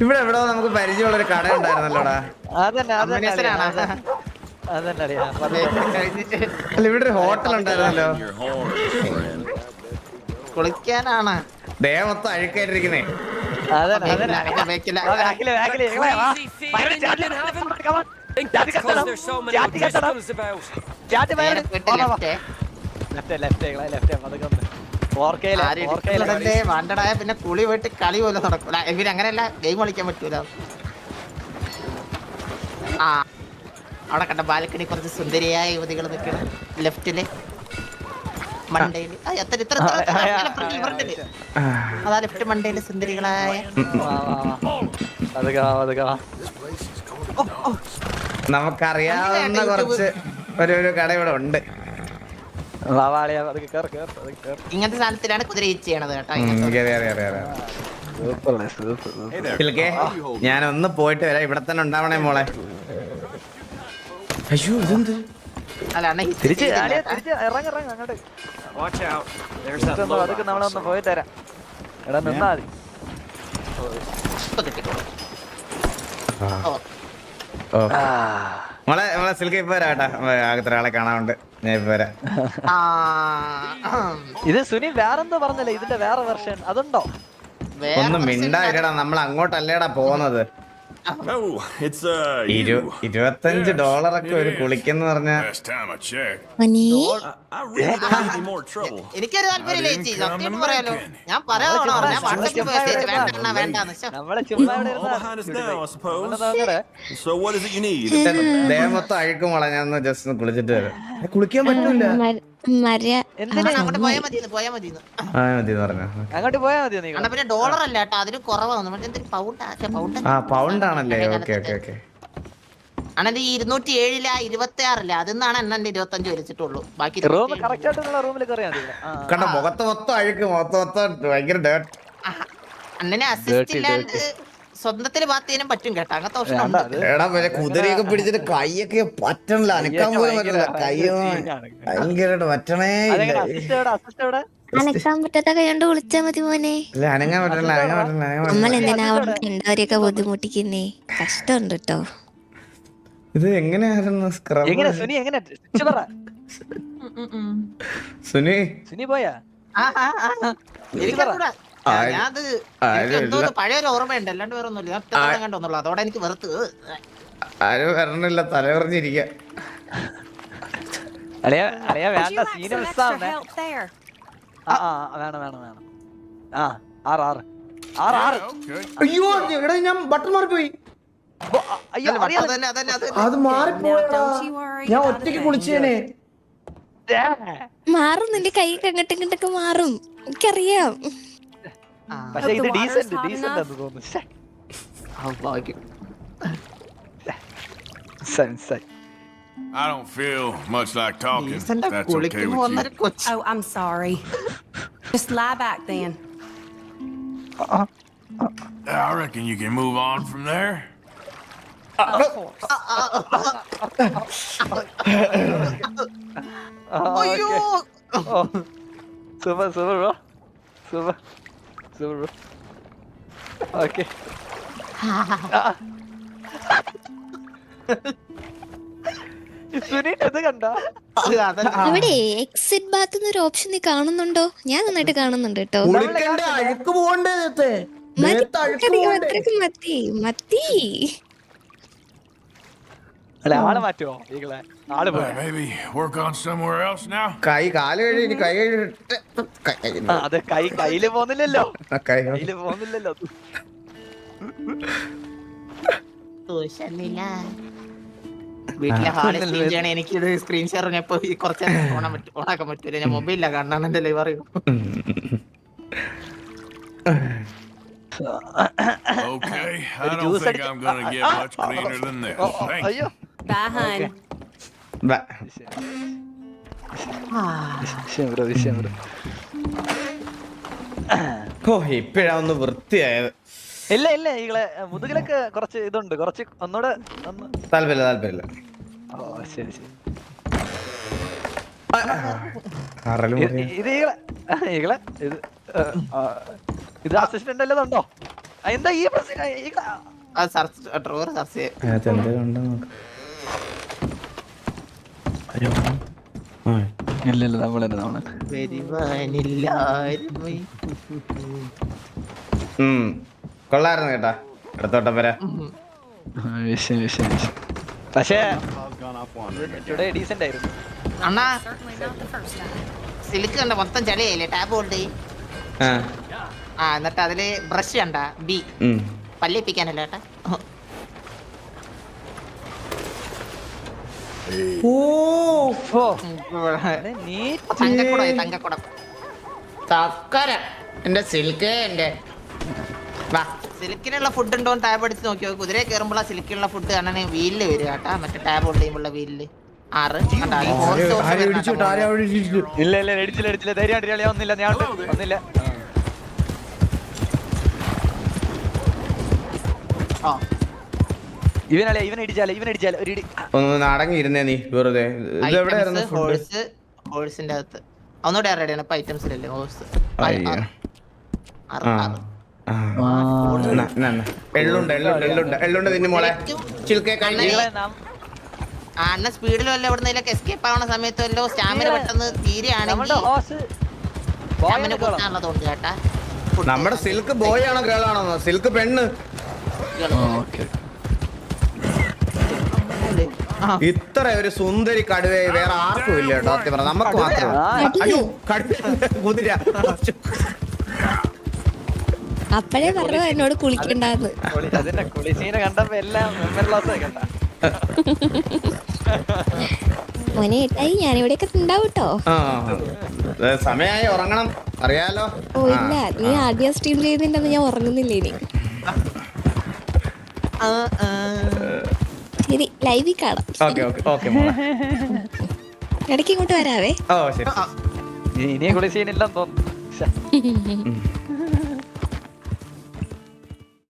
ഇവിടെ എവിടെ നമുക്ക് പരിചയമുള്ള ഒരു കട ഉണ്ടായിരുന്നല്ലോടാ. അല്ല ഇവിടെ ഒരു ഹോട്ടൽ ഉണ്ടായിരുന്നല്ലോ. കുളിക്കാനാണ് ദേ മൊത്തം അഴുക്കായിട്ടിരിക്കുന്നേ. വാണ്ടടായ പിന്നെ കുളി പോയിട്ട് കളി പോലെ നടക്കൂല. ഇവര് അങ്ങനെയല്ല, ഗെയിം കളിക്കാൻ പറ്റൂല. ആ അവിടെ കണ്ട ബാൽക്കണി കുറച്ച് സുന്ദരിയായ യുവതികൾ നിൽക്കണം ലെഫ്റ്റില് മണ്ടയില്. അതാ ലെഫ്റ്റ് മണ്ടയില് സുന്ദരികളായ. നമുക്കറിയാവുന്ന കുറച്ച് ഒരു കട ഇവിടെ ഉണ്ട്. ഇങ്ങനത്തെ സാധനത്തിലാണ് കുതിര ചെയ്യണത് കേട്ടോ. ഞാൻ ഒന്ന് പോയിട്ട് വരാം. ഇവിടെ തന്നെ ഉണ്ടാവണേ മോളെ. അയ്യോ ഇതെന്ത്? അല്ല അണ്ണ നമ്മളൊന്ന് പോയി തരാം. എടാ നിന്നാ മതി. മോളെ മോളെ സിൽക്ക് ഇപ്പൊ വരാം കേട്ടാ. ആകത്തെ ഒരാളെ കാണാറുണ്ട്. ഞാൻ ഇപ്പൊ വരാം. ഇത് സുനി വേറെന്തോ പറഞ്ഞല്ലേ, ഇതിന്റെ വേറെ വെർഷൻ അതുണ്ടോ? ഒന്നും മിണ്ടായിരടാ, നമ്മൾ അങ്ങോട്ടല്ലേടാ പോകുന്നത്. $25 ഒരു കുളിക്കെന്ന് പറഞ്ഞ എനിക്കൊരു താല്പര്യമില്ല ചേച്ചി, സത്യം പറയാലോ. ഞാൻ പറയാനോ ദേഹമൊത്തം അഴുക്കും മോളെ. ഞാൻ ജസ്റ്റ് ഒന്ന് കുളിച്ചിട്ട് വരാം. കുളിക്കാൻ പറ്റൂല. അങ്ങോട്ട് പോയാൽ മതി പറഞ്ഞു അങ്ങോട്ട് പോയാ മതി. പിന്നെ ഡോളർ അല്ല കേട്ടോ, അതിന് കുറവാണ്. പൗണ്ട് ആണല്ലേ? Okay okay okay. അണ്ണന്റെ ഈ 207 26 അതിന്നാണ് എന്നെ 25 വലിച്ചിട്ടുള്ളൂ. ബാക്കി കണ്ട മുഖത്ത് മൊത്തം അഴുക്ക്, മൊത്തം ഭയങ്കര ഡേർട്ട്. അണ്ണനെ അസിസ്റ്റ് ഇല്ലാണ്ട് സ്വന്തത്തില് ബാത്തിനും പറ്റും കേട്ടോ. അങ്ങനത്തെ ഓപ്ഷൻ എടാ പിന്നെ കുതിരയൊക്കെ പിടിച്ചിട്ട് കൈയൊക്കെ പറ്റണില്ല, അനക്കാൻ പോലും പറ്റില്ല. കൈ ഭയങ്കരമായിട്ട് പറ്റണേ. അനക്കാൻ പറ്റാത്ത കൈ കൊണ്ട് വിളിച്ചാ മതി മോനെ. അനങ്ങാൻ പറ്റില്ല, അനങ്ങാൻ പറ്റില്ല. നമ്മൾ എന്തിനാ രണ്ടുപേരെയൊക്കെ ബുദ്ധിമുട്ടിക്കുന്നേ? കഷ്ടമുണ്ട് കേട്ടോ. ഇത് എങ്ങനെയായിരുന്നു സ്ക്രബ്? സുനി പോയാ പഴയൊരു ഓർമ്മയുണ്ട്, അല്ലാണ്ട് വേറെ ഒന്നുമില്ല. കണ്ടോന്നുള്ളൂ, അതോടെ എനിക്ക് വെറുത്ത്. ആരും വരണില്ല, തലവറിഞ്ഞിരിക്ക. വേണ്ട സീന മിസ്സാവുന്നേ. വേണം അയ്യോ എടാ, ഞാൻ ബട്ടൺ മാറിപ്പോയി. അത് മാറിപ്പോയടാ. ഞാൻ ഒറ്റയ്ക്ക് കുളിച്ചേനെ. മാറും, നിന്റെ കൈയൊക്കെ അങ്ങോട്ടും ഇങ്ങോട്ടൊക്കെ മാറും, എനിക്കറിയാം. പക്ഷെ ഇത് ഡീസന്റ് തോന്നുന്നു. I don't feel much like talking. That's okay with you. Oh, I'm sorry. Just lie back then. I reckon you can move on from there. Of course. Super bro. Super bro. Okay. അവിടെ exit Baat എന്നൊരു option നീ കാണുന്നുണ്ടോ? ഞാൻ നന്നായിട്ട് കാണുന്നുണ്ട് കേട്ടോ. മതി. ആളെ മാറ്റുമോ? Maybe work on somewhere else now. കാല് കഴിയിട്ട് കൈ അത് കയ്യില് പോകുന്നില്ലല്ലോ. വീട്ടിലെ ഹാളിൽ എനിക്ക് സ്ക്രീൻ ഷെയർ കുറച്ച് ഓണാക്കാൻ പറ്റൂല. ഞാൻ മൊബൈലില്ല കാണാൻ എന്റെ ലൈവ് അറിയും. Okay, I don't think I'm gonna get much cleaner than this. Thank you. Bye, hon. ഇപ്പഴാ ഒന്ന് വൃത്തിയായത്. ഇല്ല ഈകളെ മുതുകിലൊക്കെ കുറച്ച് ഇതുണ്ട്, കുറച്ച് ഒന്നൂടെ താല്പര്യമില്ല. ശരി ഇത് അസിസ്റ്റന്റ് അല്ലതുണ്ടോ? എന്താ ഈ പ്രശ്നം ഡ്രോവർ സെർച്ച് ചെയ്യാം. അതിനകത്ത് എന്ത് കണ്ടോ നോക്ക്. ഇല്ല നമ്മള് വരുവാനില്ലാരുമൈ. കൊള്ളായിരുന്നു കേട്ടാ അടുത്തോട്ടം വരെ. പക്ഷേ ഡീസന്റ് ആയിരുന്നു. അണ്ണാ സിലിക്ക് കണ്ട മൊത്തം ചളിയായില്ലേ ടാപ്പ് കൊണ്ട്. എന്നിട്ട് അതില് ബ്രഷ് കണ്ട ബി പല്ലിപ്പിക്കാനല്ല ഏട്ടാ. തങ്കക്കുടം തങ്കക്കുടം തക്കര എന്റെ സിൽക്ക് എന്റെ സിലിക്കിനുള്ള ഫുഡ് ഉണ്ടോ ടാബ് അടിച്ച് നോക്കിയോ. കുതിരയെ കയറുമ്പോൾ സിലിക്കിനുള്ള ഫുഡ് കാണാൻ വീലില് വരിക കേട്ടാ. മറ്റേ ടാബ് ഹോൾഡ് ചെയ്യുമ്പോൾ വീലില് 6 ഇല്ല അടിച്ചില്ല ധൈര്യം ഒന്നില്ല ഞാൻ ഒന്നില്ല. ഇവൻ ഇടിച്ചാലേ ഒരു ഇടി. ഒന്ന് അടങ്ങിയിരുന്നേ നീ വെറുതെ. ഇത് എവിടെയായിരുന്നു ഹോഴ്സിന്റെ അകത്ത് ഒന്നുകൂടെ റെഡിയാണ് ഇപ്പൊ ഐറ്റംസിലല്ലേ ഹോഴ്സ്. എള്ളുണ്ട് നിന്റെ മോളെ. അണ്ണ സ്പീഡിൽ വല്ല എവിടുന്നേലൊക്കെ എസ്കേപ്പ് ആവുന്ന സമയത്ത് വല്ലോ സ്റ്റാമിന പെട്ടെന്ന് തീരെയാണെങ്കിൽ സ്റ്റാമിന കൂട്ടാനുള്ളതുകൊണ്ട് കേട്ടാ. നമ്മുടെ സിൽക്ക് ബോയ് ആണോ ഗേൾ ആണോ? സിൽക്ക് പെണ്ണ്. ഇത്ര ഒരു സുന്ദരി കടുവ വേറെ ആർക്കും ഇല്ല കേട്ടോ. സത്യം പറഞ്ഞ നമുക്ക് മാത്രമേ. കുതിര അപ്പഴേ പറഞ്ഞു എന്നോട് കുളിക്കണ്ടാന്ന്. കുളിസീനെ കണ്ടപ്പോ എല്ലാം മോനെ ഏട്ടായി ഞാനിവിടെയൊക്കെ ഉണ്ടാവും കേട്ടോ. സമയമായി ഉറങ്ങണം അറിയാലോ. ഓ ഇല്ല നീ ആദ്യം സ്ട്രീം ചെയ്യുന്നുണ്ടെന്ന് ഞാൻ ഉറങ്ങുന്നില്ല ഇനി. ശരി ലൈവിൽ കാണാം. ഇടയ്ക്ക് ഇങ്ങോട്ട് വരാവേ. ഇനിയും കുളിസീനില്ലെന്ന് തോന്നുന്നു.